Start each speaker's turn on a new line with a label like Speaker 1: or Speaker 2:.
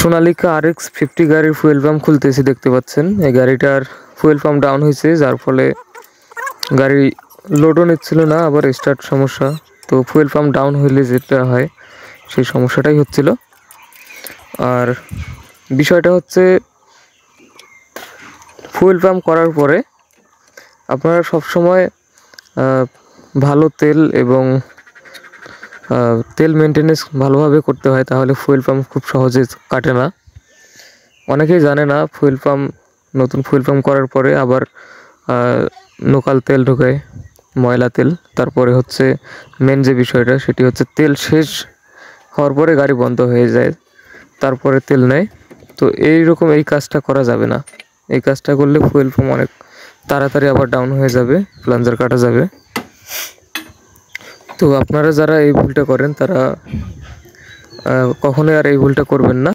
Speaker 1: Sonalika RX-50 গাড়ির fuel pump খুলতেছি, দেখতে পাচ্ছেন এই গাড়িটার ফুয়েল পাম্প ডাউন হয়েছে, যার ফলে গাড়ি লোডও নিচ্ছিল না, আবার স্টার্ট সমস্যা। তো ফুয়েল পাম্প ডাউন হইলে যেটা হয় সেই সমস্যাটাই হচ্ছিল। আর বিষয়টা হচ্ছে ফুয়েল পাম্প করার পরে আপনারা সবসময় ভালো তেল এবং তেল মেনটেনেন্স ভালোভাবে করতে হয়, তাহলে ফুয়েল পাম্প খুব সহজে কাটে না। অনেকেই জানে না ফুয়েল পাম্প, নতুন ফুয়েল পাম্প করার পরে আবার লোকাল তেল ঢোকায়, ময়লা তেল। তারপরে হচ্ছে মেন যে বিষয়টা সেটি হচ্ছে তেল শেষ হওয়ার পরে গাড়ি বন্ধ হয়ে যায়, তারপরে তেল নেয়। তো এইরকম এই কাজটা করা যাবে না। এই কাজটা করলে ফুয়েল পাম্প অনেক তাড়াতাড়ি আবার ডাউন হয়ে যাবে, প্লাঞ্জার কাটা যাবে। তো আপনারা যারা এই ভুলটা করেন তারা কখনোই আর এই ভুলটা করবেন না।